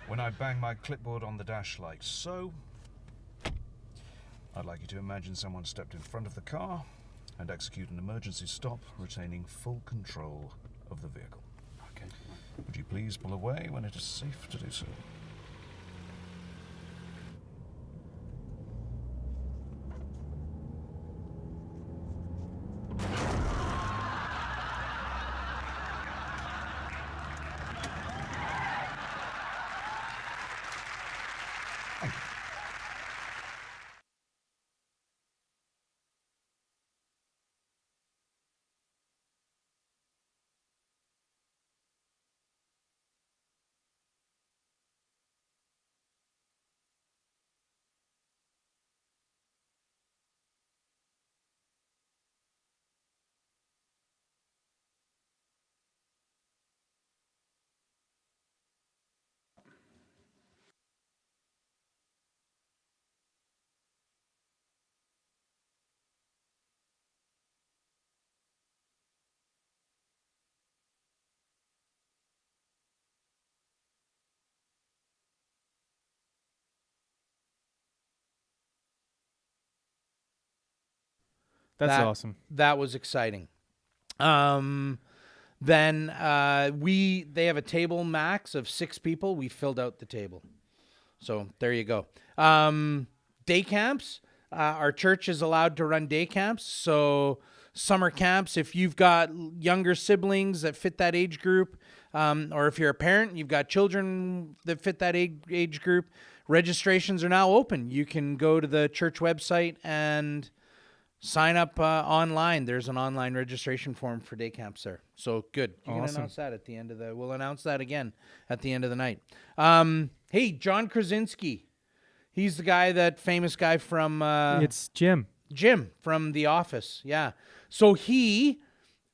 When I bang my clipboard on the dash like so, I'd like you to imagine someone stepped in front of the car and execute an emergency stop, retaining full control of the vehicle. Okay. Would you please pull away when it is safe to do so? That's awesome. That was exciting. Then they have a table max of 6 people. We filled out the table. So there you go. Day camps. Our church is allowed to run day camps. So summer camps, if you've got younger siblings that fit that age group, or if you're a parent, you've got children that fit that age group, registrations are now open. You can go to the church website and sign up online. There's an online registration form for day camps there. So good. You can announce that at the end of the... We'll announce that again at the end of the night. Hey, John Krasinski. He's the guy, that famous guy from... it's Jim. Jim from The Office. Yeah. So he,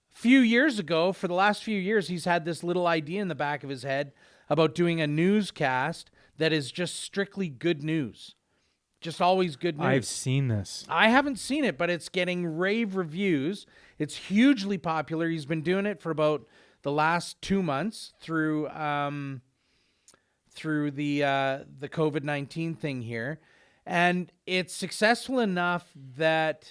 few years ago, for the last few years, he's had this little idea in the back of his head about doing a newscast that is just strictly good news. Just always good news. I've seen this. I haven't seen it, but it's getting rave reviews. It's hugely popular. He's been doing it for about the last 2 months through the COVID-19 thing here. And it's successful enough that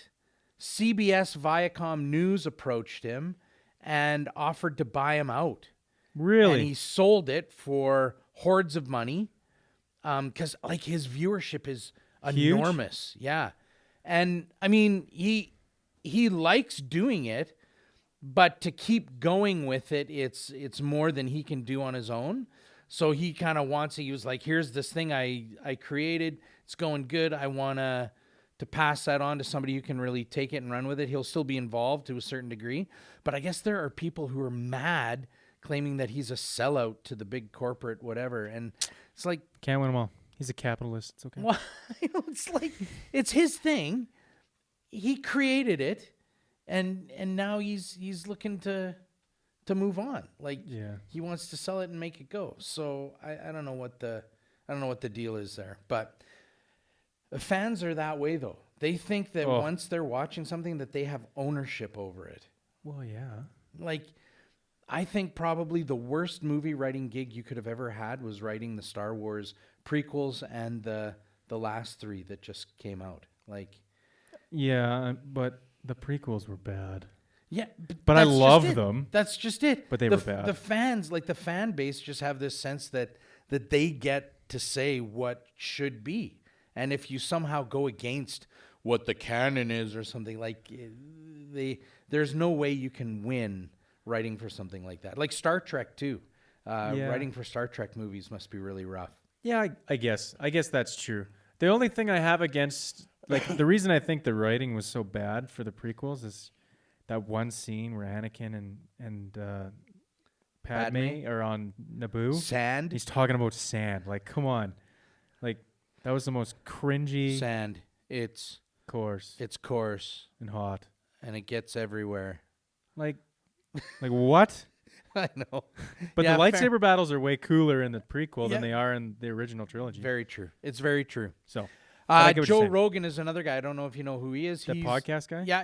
CBS Viacom News approached him and offered to buy him out. Really? And he sold it for hordes of money because like his viewership is enormous. Yeah. And I mean, he likes doing it, but to keep going with it, it's more than he can do on his own. So he kind of wants it. He was like, here's this thing I created. It's going good. I want to pass that on to somebody who can really take it and run with it. He'll still be involved to a certain degree. But I guess there are people who are mad claiming that he's a sellout to the big corporate whatever. And it's like... Can't win them all. He's a capitalist. It's okay. Well, it's like, it's his thing. He created it. And now he's looking to move on. Like, yeah. He wants to sell it and make it go. So I don't know what the deal is there. But the fans are that way though. They think that once they're watching something that they have ownership over it. Well, yeah. Like, I think probably the worst movie writing gig you could have ever had was writing the Star Wars prequels and the last 3 that just came out. Like, yeah, but the prequels were bad. Yeah, but I love them. That's just it. But they were bad. The fans, like the fan base, just have this sense that they get to say what should be. And if you somehow go against what the canon is or something, like there's no way you can win writing for something like that. Like Star Trek too. Writing for Star Trek movies must be really rough. Yeah, I guess that's true. The only thing I have against, like, the reason I think the writing was so bad for the prequels is that one scene where Anakin and Padme are on Naboo. Sand. He's talking about sand. Like, come on. Like, that was the most cringy. Sand. It's coarse. It's coarse. And hot. And it gets everywhere. Like what? I know. But the lightsaber battles are way cooler in the prequel than they are in the original trilogy. Very true. It's very true. So, Joe Rogan is another guy. I don't know if you know who he is. The podcast guy? Yeah,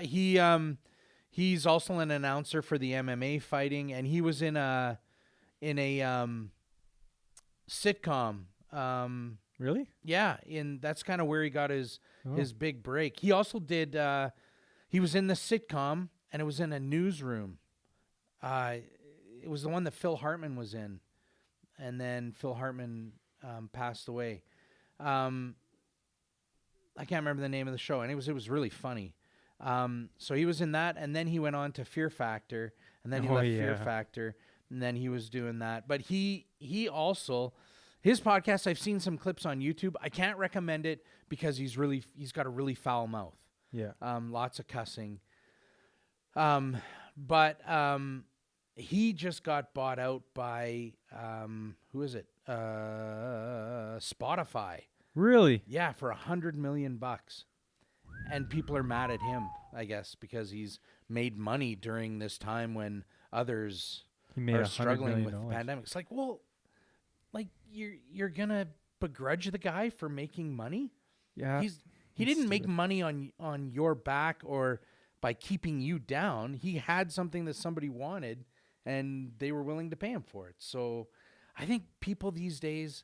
he's also an announcer for the MMA fighting, and he was in a sitcom. Really? Yeah, that's kind of where he got his Oh. his big break. He also did. He was in the sitcom, and it was in a newsroom. Uh, it was the one that Phil Hartman was in, and then Phil Hartman passed away. Um, I can't remember the name of the show, and it was really funny. So he was in that, and then he went on to Fear Factor, and then he left Fear Factor, and then he was doing that. But he also, his podcast, I've seen some clips on YouTube. I can't recommend it because he's got a really foul mouth. Yeah. Lots of cussing. But he just got bought out by who is it? Spotify. Really? Yeah, for $100 million. And people are mad at him, I guess, because he's made money during this time when others He made are $100 struggling million with the pandemic. It's like, well, like you're gonna begrudge the guy for making money? Yeah. He didn't make money on your back or by keeping you down. He had something that somebody wanted, and they were willing to pay him for it. So I think people these days,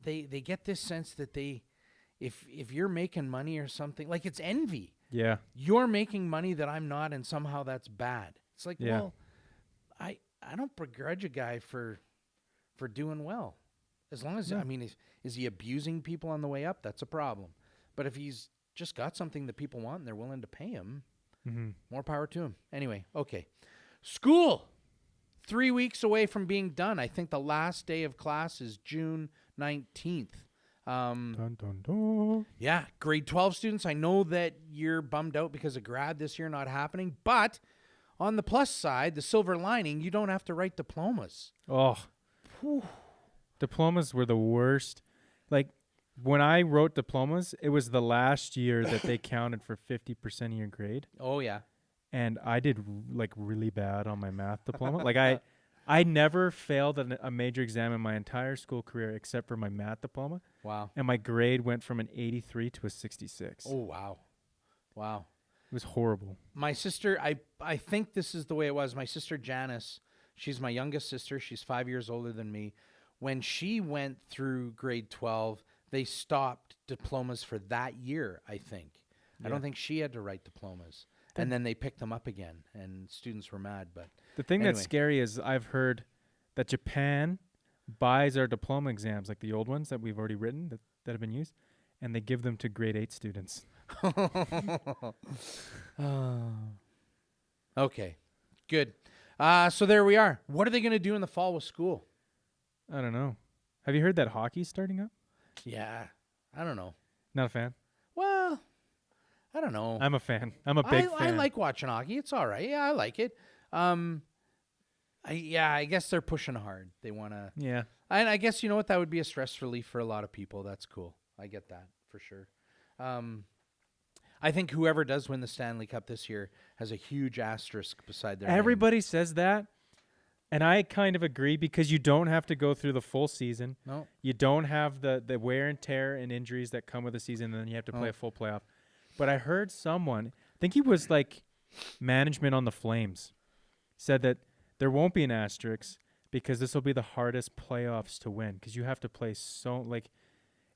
they get this sense that if you're making money or something, like it's envy. Yeah. You're making money that I'm not, and somehow that's bad. It's like, Yeah. well, I don't begrudge a guy for doing well. As long as, I mean, is he abusing people on the way up? That's a problem. But if he's just got something that people want and they're willing to pay him, more power to him. Anyway, okay. School, 3 weeks away from being done. I think the last day of class is June 19th. Dun, dun, dun. Yeah, grade 12 students, I know that you're bummed out because of grad this year not happening, but on the plus side, the silver lining, you don't have to write diplomas. Oh. Whew. Diplomas were the worst. Like, when I wrote diplomas, it was the last year that they counted for 50% of your grade. Oh, yeah. And I did like really bad on my math diploma. Like I never failed a major exam in my entire school career except for my math diploma. Wow. And my grade went from an 83 to a 66. Oh, wow. Wow. It was horrible. My sister, I think this is the way it was. My sister Janice, she's my youngest sister. She's 5 years older than me. When she went through grade 12, they stopped diplomas for that year, I think. Yeah. I don't think she had to write diplomas. And then they picked them up again, and students were mad. But the thing anyway. that's scary is I've heard that Japan buys our diploma exams, like the old ones that we've already written that have been used, and they give them to grade 8 students. Okay, good. So there we are. What are they going to do in the fall with school? I don't know. Have you heard that hockey's starting up? Yeah, I don't know. Not a fan. Well, I don't know. I'm a fan. I'm a big I fan. like watching hockey. It's all right. Yeah, I like it. I guess they're pushing hard. They want to. Yeah. And I guess, you know what, that would be a stress relief for a lot of people. That's cool. I get that for sure. I think whoever does win the Stanley Cup this year has a huge asterisk beside their name. Everybody says that, and I kind of agree because you don't have to go through the full season. No. You don't have the wear and tear and injuries that come with a season, and then you have to play a full playoff. But I heard someone, I think he was like management on the Flames, said that there won't be an asterisk because this will be the hardest playoffs to win because you have to play so, like,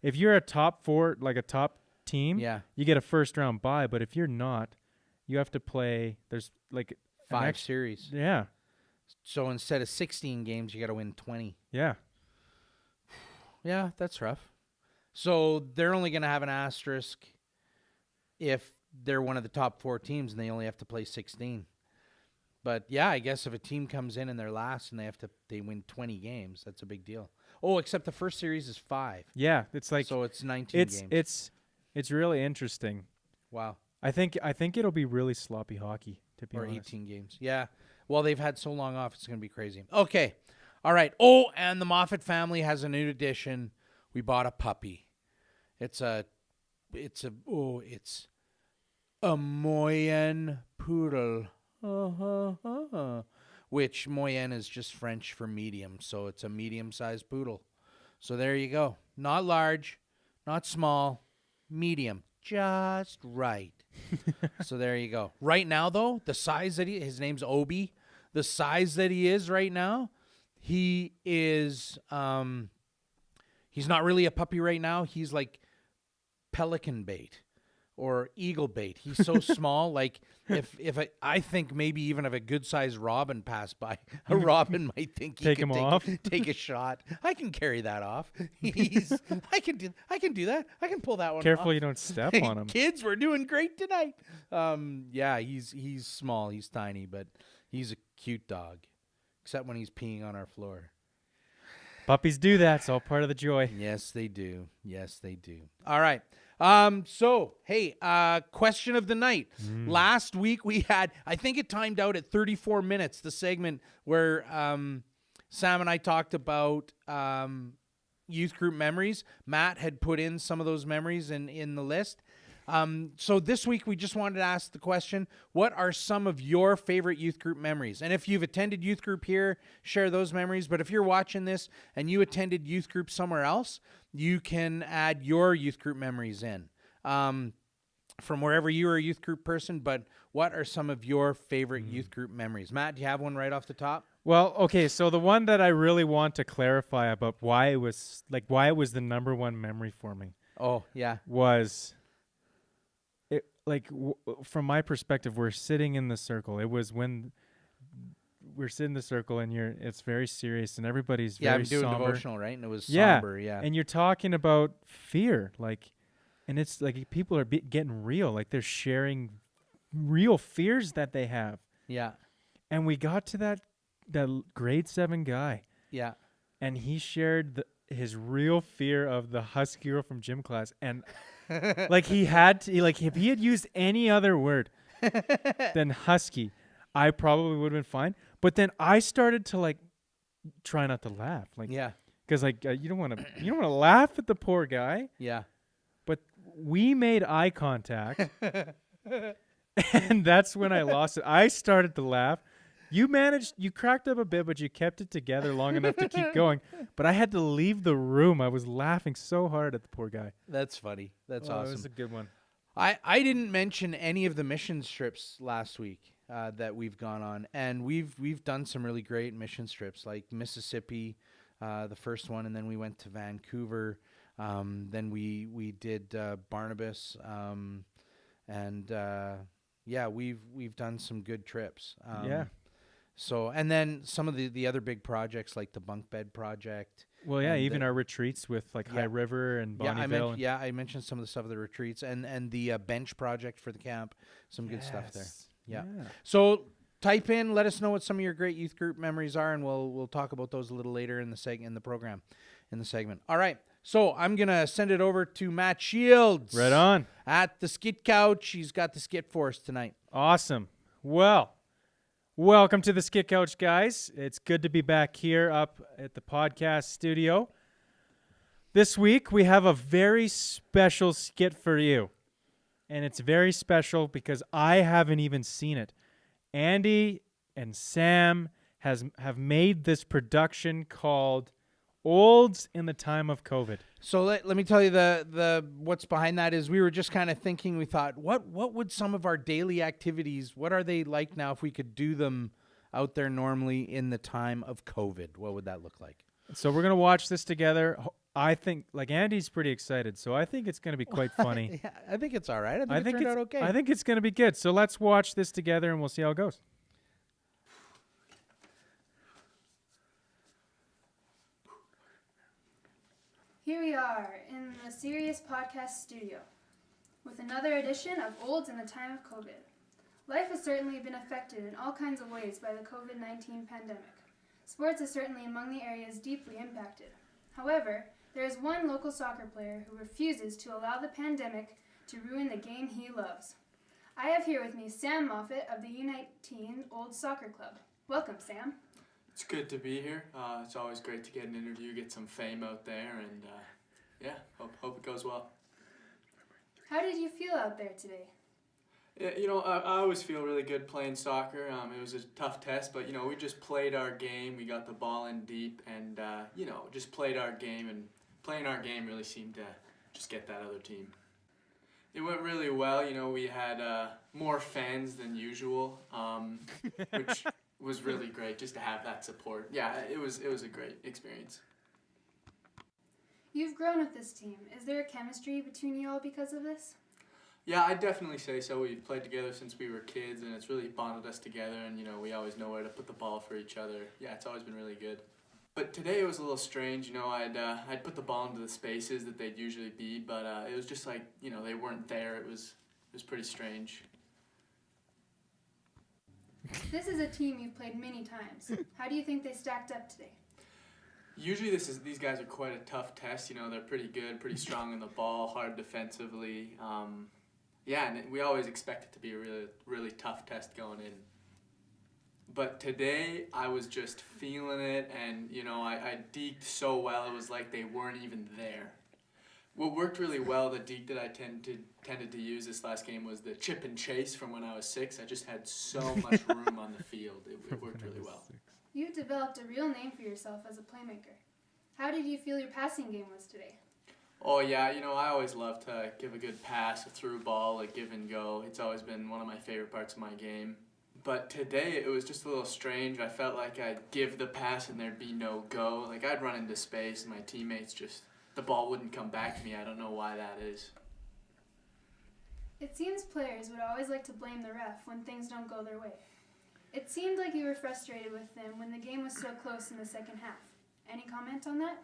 if you're a top four, like a top team, you get a first round bye. But if you're not, you have to play, there's like 5 series. Yeah. So instead of 16 games, you got to win 20. Yeah. Yeah, that's rough. So they're only going to have an asterisk if they're one of the top 4 teams and they only have to play 16. But yeah, I guess if a team comes in and they're last and they win 20 games, that's a big deal. Oh, except the first series is 5. Yeah, it's like so it's 19 games. It's really interesting. Wow. I think it'll be really sloppy hockey to be honest. 18 games. Yeah. Well, they've had so long off, it's going to be crazy. Okay. All right. Oh, and the Moffat family has a new addition. We bought a puppy. It's a Moyenne poodle. Which Moyenne is just French for medium, so it's a medium-sized poodle. So there you go. Not large, not small, medium, just right. So there you go. Right now, though, the size that his name's Obi, the size that he is right now, he is He's not really a puppy right now. He's like pelican bait or eagle bait. He's so small. Like if I think maybe even if a good sized robin passed by, a robin might think he Take could him off? take a shot. I can carry that off. I can do that. I can pull that one Careful off. you don't step on him. Kids, we're doing great tonight. Yeah, he's small, he's tiny, but he's a cute dog. Except when he's peeing on our floor. Puppies do that. It's all part of the joy. Yes, they do. Yes, they do. All right. So, hey, question of the night. Last week we had, I think it timed out at 34 minutes, the segment where Sam and I talked about youth group memories. Matt had put in some of those memories in the list. So this week we just wanted to ask the question, what are some of your favorite youth group memories? And if you've attended youth group here, share those memories. But if you're watching this and you attended youth group somewhere else, you can add your youth group memories in from wherever you were a youth group person. But what are some of your favorite youth group memories? Matt, do you have one right off the top? Well, okay, so the one that I really want to clarify about why it was the number one memory for me Oh, yeah. was it from my perspective, we're sitting in the circle. It was when we're sitting in the circle and it's very serious and everybody's Yeah, very I'm doing somber. devotional, right? And it was somber, yeah. And you're talking about fear, and it's like people are getting real, like they're sharing real fears that they have. Yeah, And we got to that grade 7 guy, yeah. and he shared his real fear of the husky girl from gym class, and like he had to, like if he had used any other word than husky, I probably would have been fine. But then I started to like try not to laugh, like Yeah, because like you don't want to laugh at the poor guy. yeah. But we made eye contact, and that's when I lost it. I started to laugh. You cracked up a bit, but you kept it together long enough to keep going. But I had to leave the room. I was laughing so hard at the poor guy. That's funny. That's It awesome. was a good one. I didn't mention any of the mission trips last week that we've gone on, and we've done some really great mission trips, like Mississippi, the first one, and then we went to Vancouver. Then we did Barnabas, and yeah, we've done some good trips. Yeah. So, and then some of the other big projects like the bunk bed project. Well, yeah, and even our retreats with like High River and Bonnyville. I mentioned some of the stuff of the retreats and the bench project for the camp. Some good stuff there. Yeah. So type in, let us know what some of your great youth group memories are, and we'll talk about those a little later in the segment. All right. So I'm gonna send it over to Matt Shields. Right on. At the Skit Couch. He's got the skit for us tonight. Awesome. Well, welcome to the Skit Couch, guys. It's good to be back here up at the podcast studio. This week, we have a very special skit for you. And it's very special because I haven't even seen it. Andy and Sam have made this production called Olds in the Time of COVID. So let me tell you the what's behind that is we were just kind of thinking, we thought, what would some of our daily activities, what are they like now if we could do them out there normally in the time of COVID? What would that look like? So we're going to watch this together. I think, like, Andy's pretty excited, so I think it's going to be quite funny. Yeah, I think it's all right. I think it turned out okay. I think it's going to be good. So let's watch this together, and we'll see how it goes. Here we are in the Sirius Podcast studio with another edition of Olds in the Time of COVID. Life has certainly been affected in all kinds of ways by the COVID-19 pandemic. Sports is certainly among the areas deeply impacted. However, there is one local soccer player who refuses to allow the pandemic to ruin the game he loves. I have here with me Sam Moffat of the U19 Old Soccer Club. Welcome, Sam. It's good to be here. It's always great to get an interview, get some fame out there, and yeah, hope it goes well. How did you feel out there today? Yeah, you know, I always feel really good playing soccer. It was a tough test, but, you know, we just played our game. We got the ball in deep and, you know, just played our game. And playing our game really seemed to just get that other team. It went really well. You know, we had more fans than usual, which was really great just to have that support. Yeah, it was a great experience. You've grown with this team. Is there a chemistry between you all because of this? Yeah, I'd definitely say so. We've played together since we were kids, and it's really bonded us together, and, we always know where to put the ball for each other. Yeah, it's always been really good. But today it was a little strange. I'd put the ball into the spaces that they'd usually be, but it was just like, they weren't there. It was pretty strange. This is a team you've played many times. How do you think they stacked up today? Usually these guys are quite a tough test. They're pretty good, pretty strong in the ball, hard defensively. And we always expect it to be a really, really tough test going in. But today I was just feeling it, and I deked so well it was like they weren't even there. What worked really well, the deke that I tended to use this last game, was the chip and chase from when I was 6. I just had so much room on the field. It worked really well. You've developed a real name for yourself as a playmaker. How did you feel your passing game was today? Oh, yeah, I always love to give a good pass, a through ball, a give and go. It's always been one of my favorite parts of my game. But today it was just a little strange. I felt like I'd give the pass and there'd be no go. Like, I'd run into space and my teammates the ball wouldn't come back to me. I don't know why that is. It seems players would always like to blame the ref when things don't go their way. It seemed like you were frustrated with them when the game was so close in the second half. Any comment on that?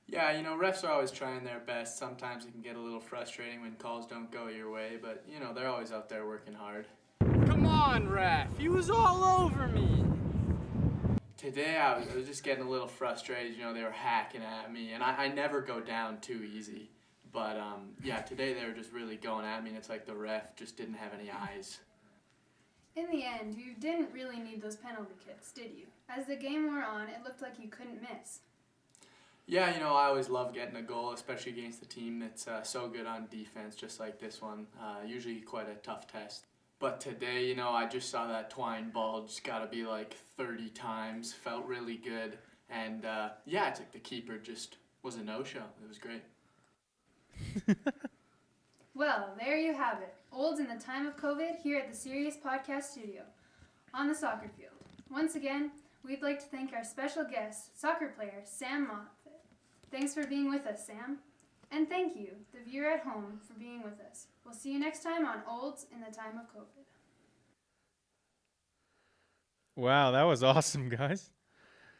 Yeah, refs are always trying their best. Sometimes it can get a little frustrating when calls don't go your way, but, they're always out there working hard. Come on, ref. He was all over me. Today I was just getting a little frustrated. They were hacking at me, and I never go down too easy. But, today they were just really going at me, and it's like the ref just didn't have any eyes. In the end, you didn't really need those penalty kicks, did you? As the game wore on, it looked like you couldn't miss. Yeah, I always love getting a goal, especially against a team that's so good on defense, just like this one. Usually quite a tough test. But today, I just saw that twine ball just got to be like 30 times. Felt really good. And, it's like the keeper just was a no-show. It was great. Well, there you have it. Olds in the time of COVID here at the Serious Podcast Studio on the soccer field. Once again, we'd like to thank our special guest, soccer player Sam Moffat. Thanks for being with us, Sam. And thank you, the viewer at home, for being with us. We'll see you next time on Olds in the time of COVID. Wow, that was awesome, guys.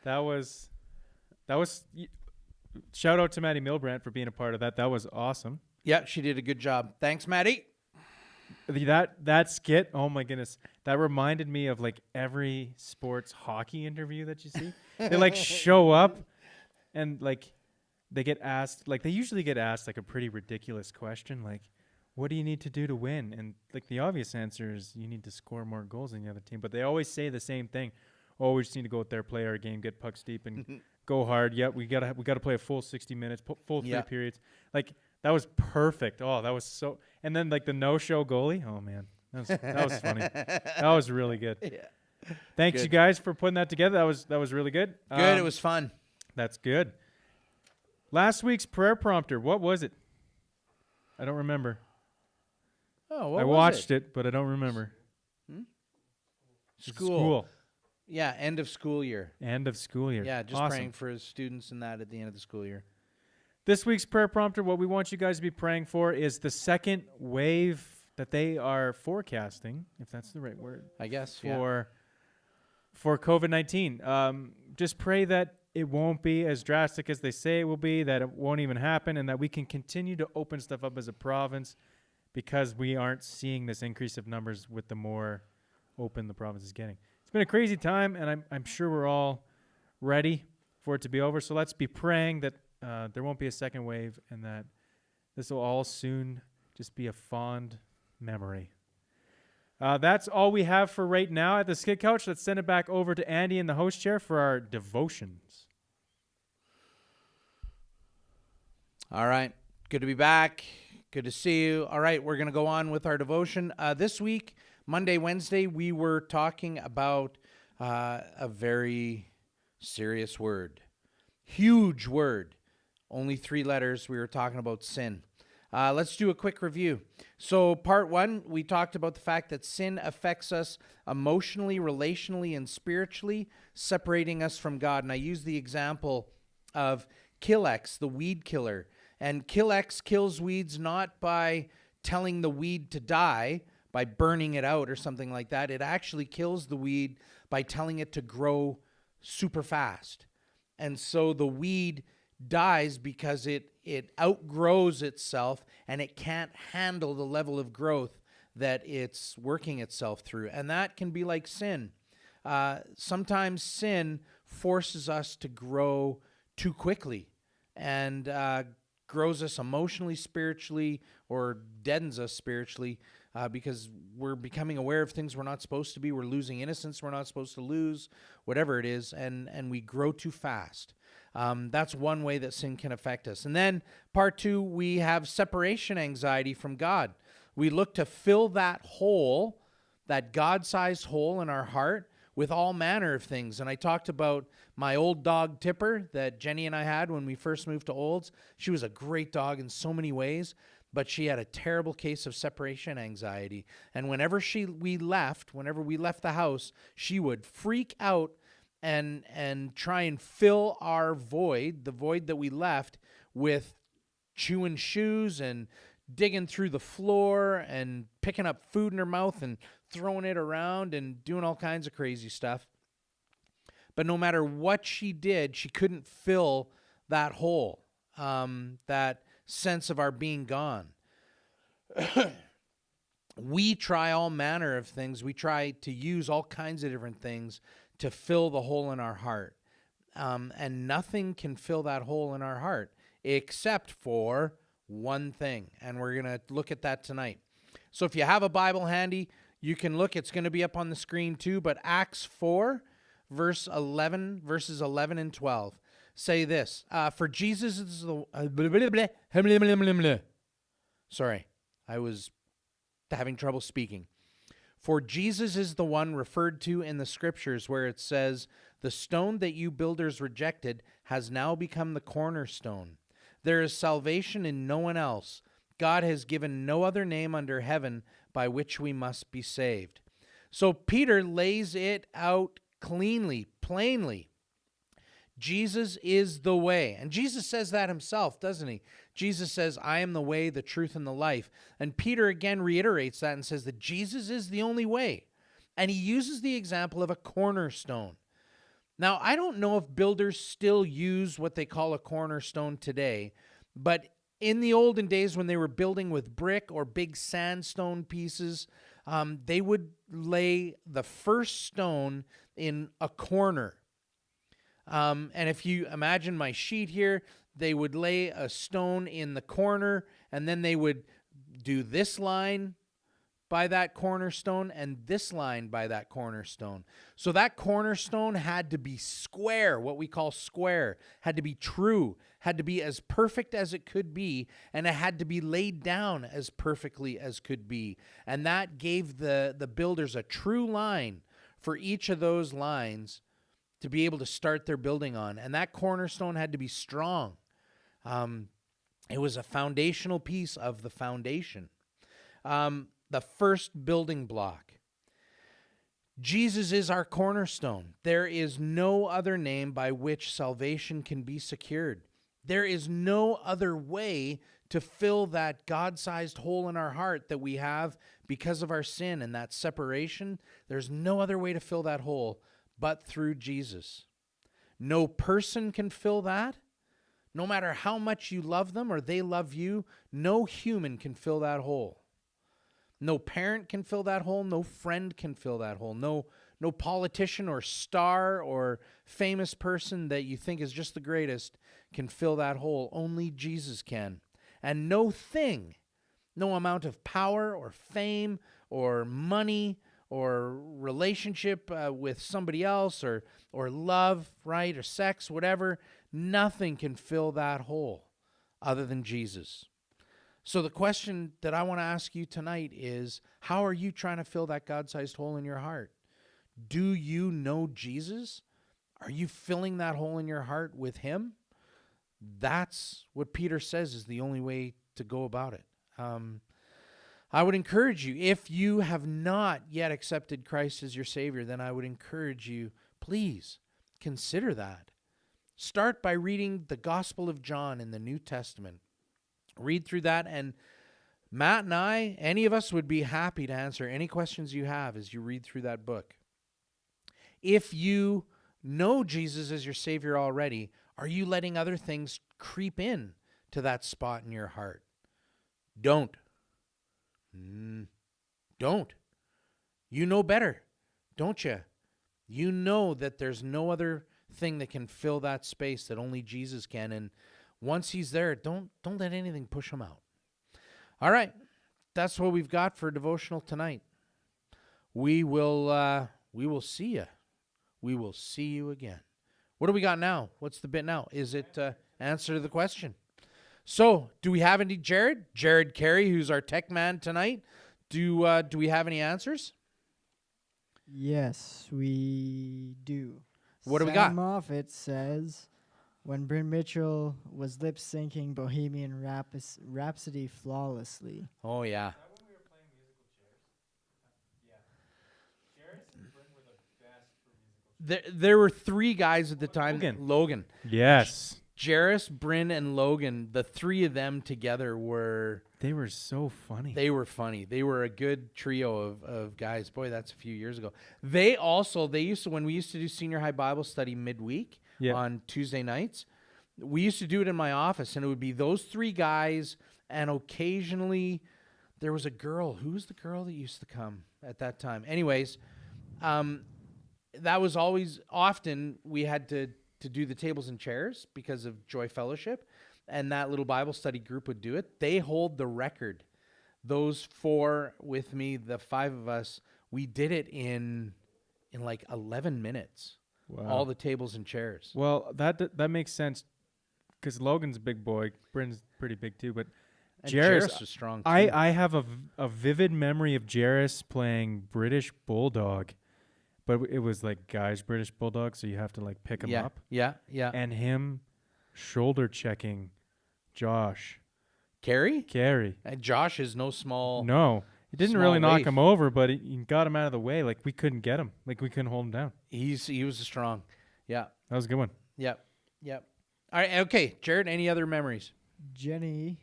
That was shout out to Maddie Milbrandt for being a part of that. That was awesome. Yeah, she did a good job. Thanks, Maddie. That skit, oh my goodness, that reminded me of like every sports hockey interview that you see. They like show up and like they usually get asked like a pretty ridiculous question, like, what do you need to do to win? And like the obvious answer is you need to score more goals than the other team. But they always say the same thing. Oh, we just need to go out there, play our game, get pucks deep, and go hard. Yeah, we gotta play a full 60 minutes, full 3 periods. Like that was perfect. Oh, that was so. And then like the no-show goalie. Oh man, that was funny. That was really good. Yeah. Thanks, Good. you guys, for putting that together. That was really good. Good. It was fun. That's good. Last week's prayer prompter. What was it? I don't remember. Oh, what I was watched it, but I don't remember. School. Yeah, end of school year. End of school year. Yeah, just Awesome. praying for students and that at the end of the school year. This week's prayer prompter, what we want you guys to be praying for is the second wave that they are forecasting, if that's the right word, I guess. for COVID-19. Just pray that it won't be as drastic as they say it will be, that it won't even happen, and that we can continue to open stuff up as a province because we aren't seeing this increase of numbers with the more open the province is getting. It's been a crazy time, and I'm sure we're all ready for it to be over. So let's be praying that there won't be a second wave and that this will all soon just be a fond memory. That's all we have for right now at the Skid Couch. Let's send it back over to Andy in the host chair for our devotions. All right. Good to be back. Good to see you. All right. We're going to go on with our devotion. This week, Monday, Wednesday, we were talking about a very serious word. Huge word. Only 3 letters. We were talking about sin. Let's do a quick review. So part 1, we talked about the fact that sin affects us emotionally, relationally, and spiritually, separating us from God. And I used the example of Killex, the weed killer. And Killex kills weeds not by telling the weed to die, by burning it out or something like that. It actually kills the weed by telling it to grow super fast. And so the weed dies because it outgrows itself and it can't handle the level of growth that it's working itself through. And that can be like sin. Sometimes sin forces us to grow too quickly and grows us emotionally, spiritually, or deadens us spiritually because we're becoming aware of things we're not supposed to be. We're losing innocence we're not supposed to lose, whatever it is, and we grow too fast. That's one way that sin can affect us. And then part 2, we have separation anxiety from God. We look to fill that hole, that God-sized hole in our heart, with all manner of things. And I talked about my old dog Tipper that Jenny and I had when we first moved to Olds. She was a great dog in so many ways, but she had a terrible case of separation anxiety. And whenever we left the house, she would freak out and try and fill our void, the void that we left, with chewing shoes and digging through the floor and picking up food in her mouth and throwing it around and doing all kinds of crazy stuff. But no matter what she did, she couldn't fill that hole, that sense of our being gone. We try all manner of things. We try to use all kinds of different things to fill the hole in our heart. And nothing can fill that hole in our heart except for one thing. And we're going to look at that tonight. So if you have a Bible handy, you can look. It's going to be up on the screen too. But Acts 4, verses 11 and 12 say this. For Jesus is the... Sorry, I was having trouble speaking. For Jesus is the one referred to in the scriptures where it says, "The stone that you builders rejected has now become the cornerstone. There is salvation in no one else. God has given no other name under heaven by which we must be saved." So Peter lays it out cleanly, plainly. Jesus is the way. And Jesus says that himself, doesn't he? Jesus says, "I am the way, the truth, and the life." And Peter again reiterates that and says that Jesus is the only way. And he uses the example of a cornerstone. Now, I don't know if builders still use what they call a cornerstone today, but in the olden days when they were building with brick or big sandstone pieces, they would lay the first stone in a corner. And if you imagine my sheet here, they would lay a stone in the corner, and then they would do this line by that cornerstone and this line by that cornerstone. So that cornerstone had to be square, what we call square, had to be true, had to be as perfect as it could be, and it had to be laid down as perfectly as could be. And that gave the builders a true line for each of those lines to be able to start their building on. And that cornerstone had to be strong. It was a foundational piece of the foundation. The first building block. Jesus is our cornerstone. There is no other name by which salvation can be secured. There is no other way to fill that God-sized hole in our heart that we have because of our sin and that separation. There's no other way to fill that hole but through Jesus. No person can fill that. No matter how much you love them or they love you, no human can fill that hole. No parent can fill that hole. No friend can fill that hole. No politician or star or famous person that you think is just the greatest can fill that hole. Only Jesus can. And no thing, no amount of power or fame or money or relationship with somebody else or love, right, or sex, whatever, nothing can fill that hole other than Jesus. So the question that I want to ask you tonight is, how are you trying to fill that God-sized hole in your heart? Do you know Jesus? Are you filling that hole in your heart with him? That's what Peter says is the only way to go about it. I would encourage you, if you have not yet accepted Christ as your Savior, then I would encourage you, please consider that. start by reading the Gospel of John in the New Testament. Read through that, and Matt and I, any of us, would be happy to answer any questions you have as you read through that book. If you know Jesus as your Savior already, are you letting other things creep in to that spot in your heart? Don't. Don't. You know better, don't you? You know that there's no other thing that can fill that space, that only Jesus can. And once he's there, don't let anything push him out. All right. That's what we've got for devotional tonight. We will see you. We will see you again. What do we got now? What's the bit now? Is it answer to the question? So, do we have any Jared Carey, who's our tech man tonight? Do we have any answers? Yes, we do. What do we got? Sam Moffat says, when Bryn Mitchell was lip syncing Bohemian Rhapsody flawlessly. Oh, yeah. There were three guys at the time. Logan. Yes. Jairus, Bryn, and Logan, the three of them together They were so funny. They were funny. They were a good trio of guys. Boy, that's a few years ago. They used to, when we used to do senior high Bible study midweek on Tuesday nights, we used to do it in my office, and it would be those three guys, and occasionally there was a girl. Who was the girl that used to come at that time? Anyways, that was often we had to do the tables and chairs because of Joy Fellowship, and that little Bible study group would do it. They hold the record. Those four with me, the five of us, we did it in like 11 minutes. Wow. All the tables and chairs. Well, that makes sense because Logan's a big boy. Bryn's pretty big too, but And Jairus was strong too. I have a vivid memory of Jairus playing British Bulldog, but it was like guys British Bulldog, so you have to like pick him up. Yeah. And him shoulder checking Josh Carey? Carey. And Josh is no small. No, he didn't small really knock waif. him over, but he got him out of the way. Like we couldn't get him. Like we couldn't hold him down. He was strong. Yeah. That was a good one. Yep. All right. Okay, Jared. Any other memories? Jenny,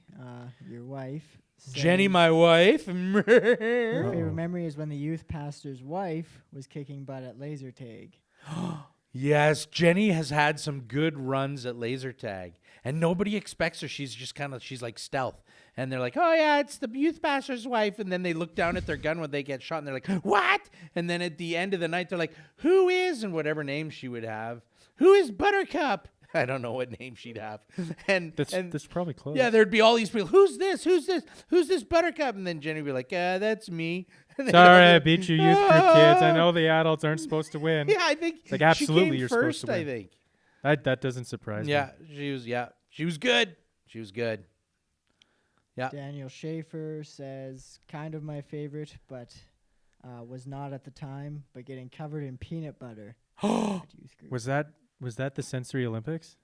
your wife. Jenny, says my wife. her favorite memory is when the youth pastor's wife was kicking butt at laser tag. Yes, Jenny has had some good runs at laser tag, and nobody expects her. She's like stealth, and they're like, "Oh yeah, it's the youth pastor's wife," and then they look down at their gun when they get shot, and they're like, "What?" And then at the end of the night, they're like, "Who is?" and whatever name she would have. Who is Buttercup? I don't know what name she'd have. That's probably close. Yeah, there'd be all these people. Who's this? Who's this? Who's this Buttercup? And then Jenny would be like, that's me. And Sorry, I beat you, youth group kids. I know the adults aren't supposed to win. Yeah, I think Like, absolutely she came you're first, supposed to win. I think. That doesn't surprise me. She was good. She was good. Yeah. Daniel Schaefer says, kind of my favorite, but was not at the time, but getting covered in peanut butter. at youth group. Was that the Sensory Olympics?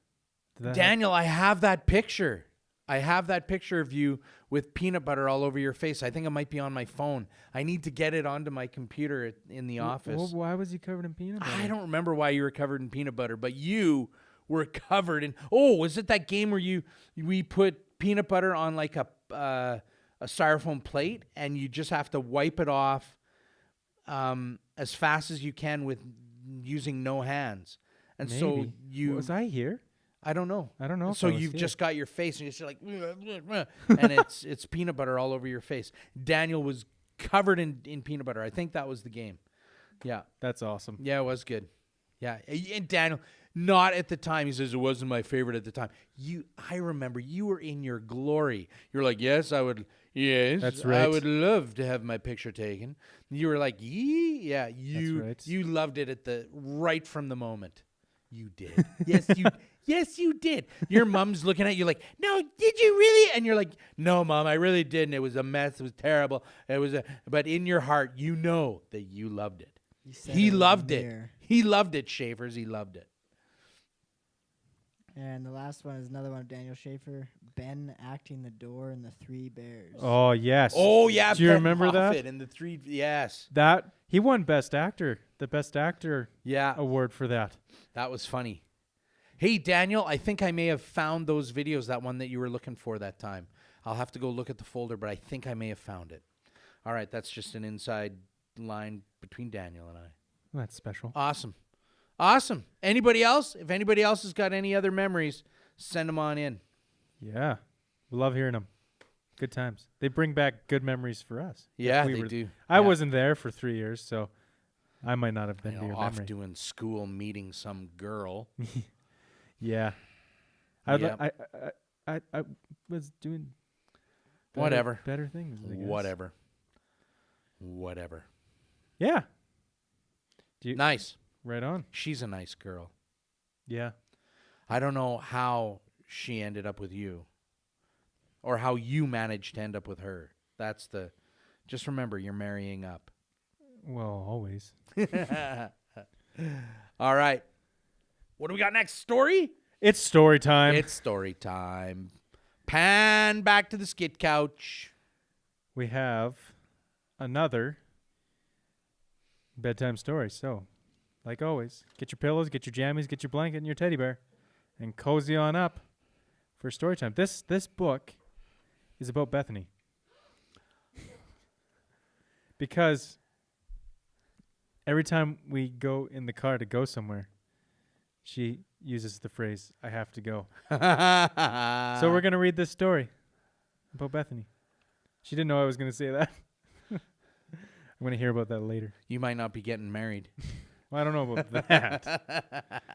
Did that Daniel, I have that picture. I have that picture of you with peanut butter all over your face. I think it might be on my phone. I need to get it onto my computer in the office. Well, why was he covered in peanut butter? I don't remember why you were covered in peanut butter, but you were covered in. Oh, was it that game where we put peanut butter on like a styrofoam plate, and you just have to wipe it off as fast as you can with using no hands? And so Maybe. you Was I here? I don't know. I don't know. So if I was you've here. just got your face, and you're just like, and it's peanut butter all over your face. Daniel was covered in peanut butter. I think that was the game. Yeah. That's awesome. Yeah, it was good. Yeah. And Daniel, not at the time. He says it wasn't my favorite at the time. I remember you were in your glory. You're like, yes, I would. Yes, That's I right. would love to have my picture taken. You were like, yeah. That's right. You loved it right from the moment. You did. Yes, you did. Your mom's looking at you like, no, did you really? And you're like, no, Mom, I really didn't. It was a mess. It was terrible. But in your heart, you know that you loved it. He loved it. He loved it, Schaefer's. He loved it. And the last one is another one of Daniel Schaefer. Ben acting the door in The Three Bears. Oh yes. Oh, yeah. Do you Ben remember that? Moffat and the three, yes. That he won Best Actor, the Best Actor Yeah, award for that. that was funny. Hey, Daniel, I think I may have found those videos, that one that you were looking for that time. I'll have to go look at the folder, but I think I may have found it. All right, that's just an inside line between Daniel and I. That's special. Awesome. Awesome. Anybody else? If anybody else has got any other memories, send them on in. Yeah. We love hearing them. Good times. They bring back good memories for us. Yeah, We they were- do. I Yeah. wasn't there for 3 years, so I might not have been You to know, your off memory. doing school, meeting some girl. Yeah. Yep. I was doing Whatever. better things. I guess. Whatever. Yeah. You- Nice. Right on. She's a nice girl. Yeah. I don't know how she ended up with you or how you managed to end up with her. That's the. Just remember, you're marrying up. Well, always. All right. What do we got next? Story? It's story time. It's story time. Pan back to the skit couch. We have another bedtime story. So, like always, get your pillows, get your jammies, get your blanket and your teddy bear, and cozy on up for story time. This book is about Bethany. Because every time we go in the car to go somewhere, she uses the phrase, I have to go. So we're going to read this story about Bethany. She didn't know I was going to say that. I'm going to hear about that later. You might not be getting married. Well, I don't know about that.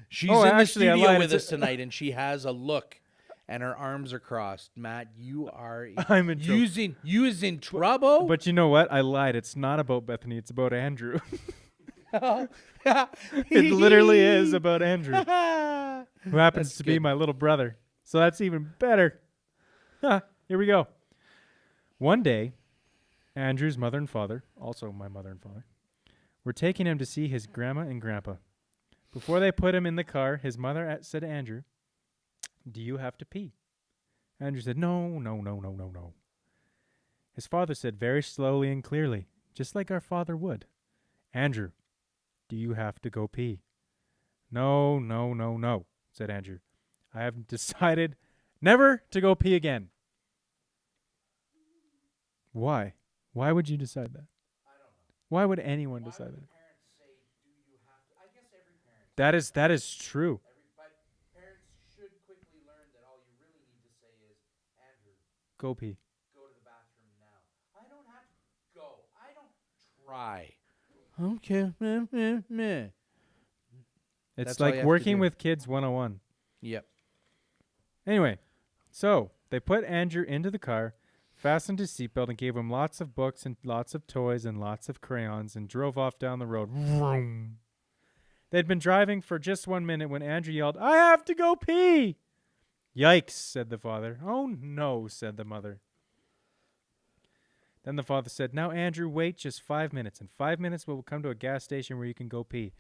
She's Oh, in the actually, I studio lied. with It's us tonight, and she has a look, and her arms are crossed. Matt, you are I'm in trouble. you is in trouble. But you know what? I lied. It's not about Bethany. It's about Andrew. It literally is about Andrew, who happens That's to be good. my little brother. So that's even better. Here we go. One day, Andrew's mother and father, also my mother and father, were taking him to see his grandma and grandpa. Before they put him in the car, his mother said to Andrew, "Do you have to pee?" Andrew said, "No, no, no, no, no, no." His father said very slowly and clearly, just like our father would, "Andrew, do you have to go pee?" "No, no, no, no," said Andrew. "I have decided never to go pee again." Why? Why would you decide that? I don't know. Why would anyone decide that? Parents say, "Do you have to?" I guess every parent. That is true. But parents should quickly learn that all you really need to say is, "Andrew, Go pee. go to the bathroom now." I don't have to go. I don't try. Okay. Meh, meh, meh. It's That's all you like have to working do. with kids 101. Yep. Anyway, so they put Andrew into the car, fastened his seatbelt, and gave him lots of books and lots of toys and lots of crayons and drove off down the road. Vroom. They'd been driving for just 1 minute when Andrew yelled, "I have to go pee!" "Yikes," said the father. "Oh, no," said the mother. Then the father said, "Now, Andrew, wait just 5 minutes. In 5 minutes, we'll come to a gas station where you can go pee."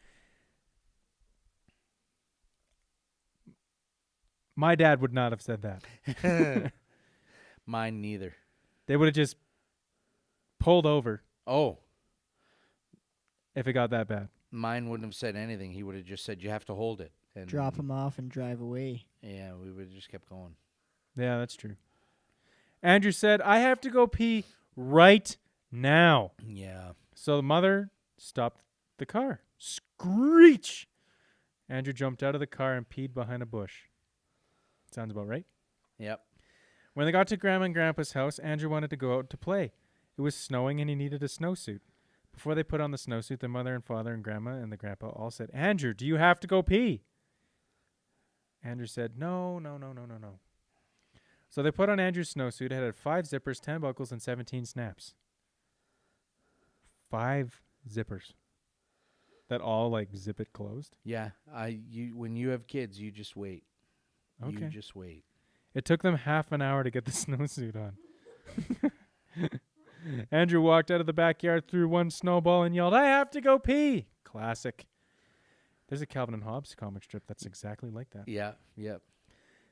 My dad would not have said that. Mine neither. They would have just pulled over Oh, if it got that bad. mine wouldn't have said anything. He would have just said, "You have to hold it." And Drop him off and drive away. Yeah, we would have just kept going. Yeah, that's true. Andrew said, "I have to go pee right now." Yeah. So the mother stopped the car. Screech! Andrew jumped out of the car and peed behind a bush. Sounds about right. Yep. When they got to Grandma and Grandpa's house, Andrew wanted to go out to play. It was snowing and he needed a snowsuit. Before they put on the snowsuit, the mother and father and Grandma and the Grandpa all said, "Andrew, do you have to go pee?" Andrew said, "No, no, no, no, no, no." So they put on Andrew's snowsuit. It had 5 zippers, 10 buckles, and 17 snaps. 5 zippers. That all like zip it closed? Yeah. When you have kids, you just wait. Okay. You just wait. It took them half an hour to get the snowsuit on. Andrew walked out of the backyard, threw one snowball, and yelled, "I have to go pee!" Classic. There's a Calvin and Hobbes comic strip that's exactly like that. Yeah. Yep.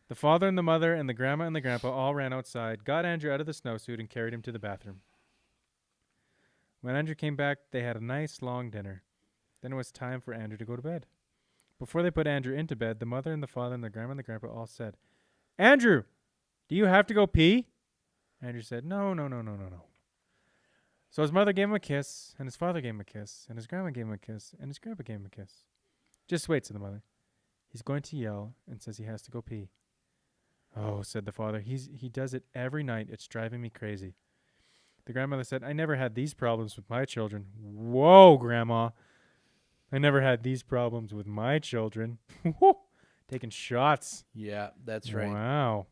The father and the mother and the grandma and the grandpa all ran outside, got Andrew out of the snowsuit, and carried him to the bathroom. When Andrew came back, they had a nice long dinner. Then it was time for Andrew to go to bed. Before they put Andrew into bed, the mother and the father and the grandma and the grandpa all said, "Andrew, do you have to go pee?" Andrew said, "No, no, no, no, no, no." So his mother gave him a kiss, and his father gave him a kiss, and his grandma gave him a kiss, and his grandpa gave him a kiss. "Just wait," said the mother. "He's going to yell and says he has to go pee." "Oh," said the father, he does it every night. It's driving me crazy." The grandmother said, "I never had these problems with my children." "Whoa, Grandma. I never had these problems with my children." Taking shots. Yeah, that's right. Wow.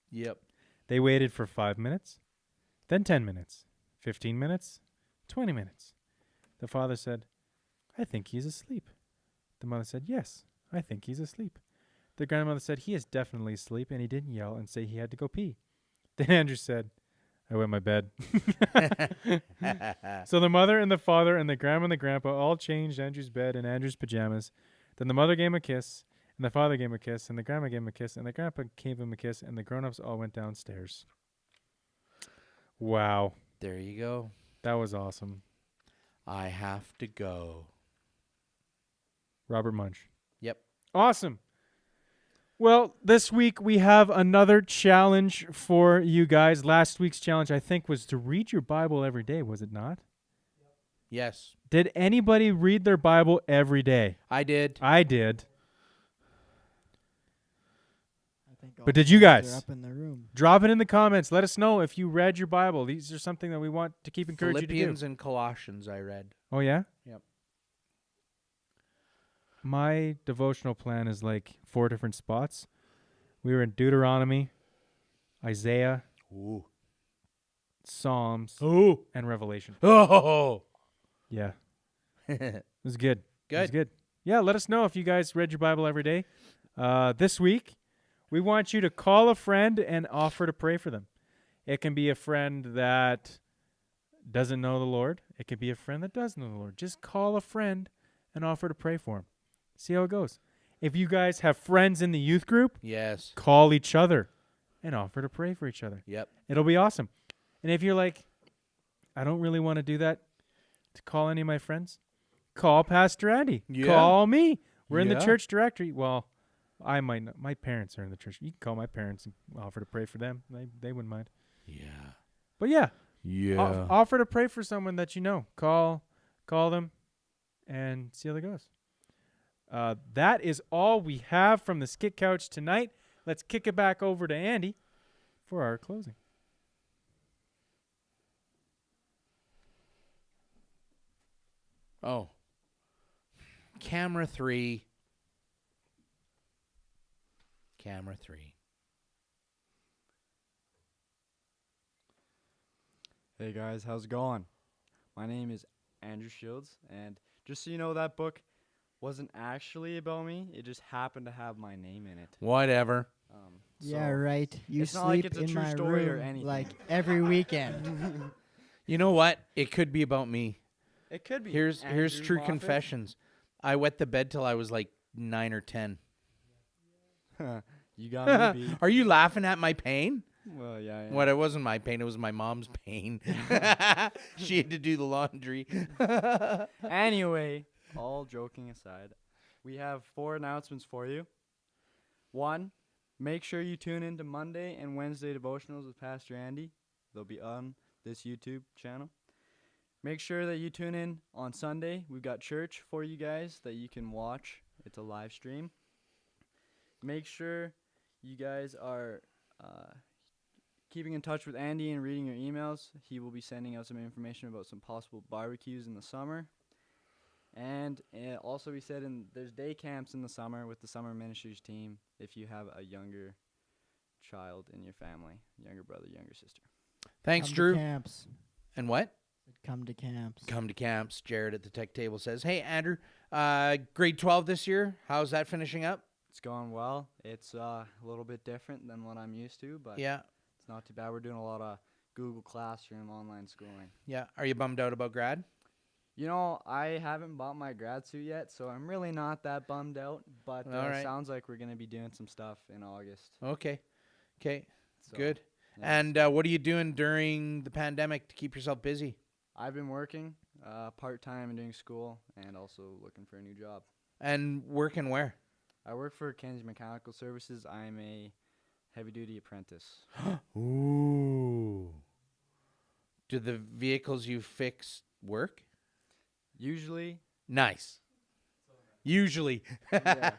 Yep. They waited for 5 minutes, then 10 minutes, 15 minutes, 20 minutes. The father said, "I think he's asleep." The mother said, "Yes, I think he's asleep." The grandmother said, "He is definitely asleep, and he didn't yell and say he had to go pee." Then Andrew said, "I wet my bed." So the mother and the father and the grandma and the grandpa all changed Andrew's bed and Andrew's pajamas. Then the mother gave him a kiss, and the father gave him a kiss, and the grandma gave him a kiss, and the grandpa gave him a kiss, and the grown-ups all went downstairs. Wow. There you go. That was awesome. I have to go. Robert Munch. Yep. Awesome. Well, this week we have another challenge for you guys. Last week's challenge, I think, was to read your Bible every day, was it not? Yes, Did anybody read their Bible every day? I did. I did. I think all But the did you kids guys? are up in the room? Drop it in the comments. Let us know if you read your Bible. These are something that we want to keep encouraging you to Philippians do. and Colossians I read. Oh, yeah? Yep. My devotional plan is like 4 different spots. We were in Deuteronomy, Isaiah, Ooh. Psalms, Ooh. and Revelation. Oh. Yeah. It was good. It was Good. good. Yeah, let us know if you guys read your Bible every day. This week, we want you to call a friend and offer to pray for them. It can be a friend that doesn't know the Lord. It could be a friend that does know the Lord. Just call a friend and offer to pray for him. See how it goes. If you guys have friends in the youth group, Yes. call each other and offer to pray for each other. Yep. It'll be awesome. And if you're like, I don't really want to do that to call any of my friends, call Pastor Andy. Yeah. Call me. We're in the Yeah. church directory. Well, I might not. My parents are in the church. You can call my parents and offer to pray for them. They wouldn't mind. Yeah. But yeah, Yeah. offer to pray for someone that you know. Call them and see how that goes. That is all we have from the Skit Couch tonight. Let's kick it back over to Andy for our closing. Oh. Camera 3. Camera 3. Hey guys, how's it going? My name is Andrew Shields, and just so you know, that book wasn't actually about me. It just happened to have my name in it. Whatever. Yeah, So right. You it's sleep not like it's a in true my story or room anything. like every weekend. You know what? It could be about me. It could be. Here's Andrew true Moffat. confessions. I wet the bed till I was like 9 or 10. You got me beat. Are you laughing at my pain? Well, yeah. What? It wasn't my pain. It was my mom's pain. She had to do the laundry. Anyway, all joking aside, we have 4 announcements for you. 1, make sure you tune in to Monday and Wednesday devotionals with Pastor Andy. They'll be on this YouTube channel. Make sure that you tune in on Sunday. We've got church for you guys that you can watch. It's a live stream. Make sure you guys are keeping in touch with Andy and reading your emails. He will be sending out some information about some possible barbecues in the summer. And also we said there's day camps in the summer with the summer ministries team if you have a younger child in your family, younger brother, younger sister. Thanks, Come Drew. To camps. And what? Come to camps. Come to camps. Jared at the tech table says, "Hey, Andrew, grade 12 this year. How's that finishing up?" It's going well. It's a little bit different than what I'm used to, but Yeah. it's not too bad. We're doing a lot of Google Classroom online schooling. Yeah. Are you bummed out about grad? You know, I haven't bought my grad suit yet, so I'm really not that bummed out, but All right. sounds like we're going to be doing some stuff in August. Okay. So, Good. yeah. And what are you doing during the pandemic to keep yourself busy? I've been working part-time and doing school and also looking for a new job. And working where? I work for Ken's Mechanical Services. I'm a heavy-duty apprentice. Ooh. Do the vehicles you fix work? Usually, Nice. Usually. Yeah,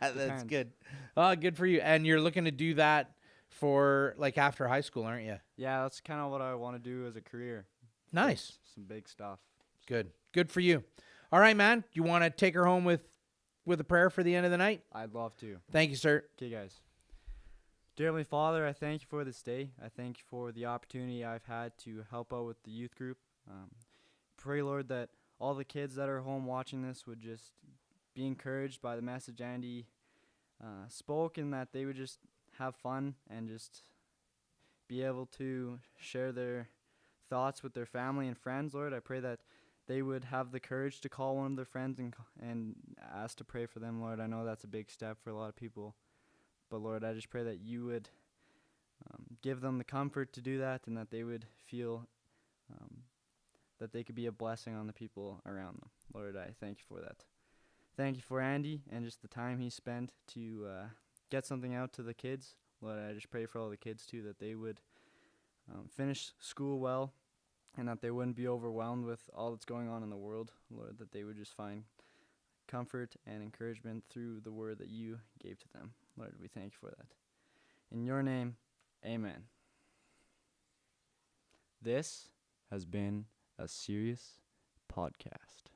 That's depends. good. Oh, good for you. And you're looking to do that for like after high school, aren't you? yeah, that's kind of what I want to do as a career. Nice. Fix some big stuff. Good. Good for you. All right, man. You want to take her home with a prayer for the end of the night? I'd love to. Thank you, sir. Okay, guys. Dear Heavenly Father, I thank you for this day. I thank you for the opportunity I've had to help out with the youth group. Pray, Lord, that all the kids that are home watching this would just be encouraged by the message Andy spoke, and that they would just have fun and just be able to share their thoughts with their family and friends. Lord, I pray that they would have the courage to call one of their friends and ask to pray for them, Lord. I know that's a big step for a lot of people, but Lord, I just pray that you would give them the comfort to do that, and that they would feel that they could be a blessing on the people around them. Lord, I thank you for that. Thank you for Andy and just the time he spent to get something out to the kids. Lord, I just pray for all the kids too, that they would finish school well, and that they wouldn't be overwhelmed with all that's going on in the world. Lord, that they would just find comfort and encouragement through the word that you gave to them. Lord, we thank you for that. In your name, amen. This has been a serious podcast.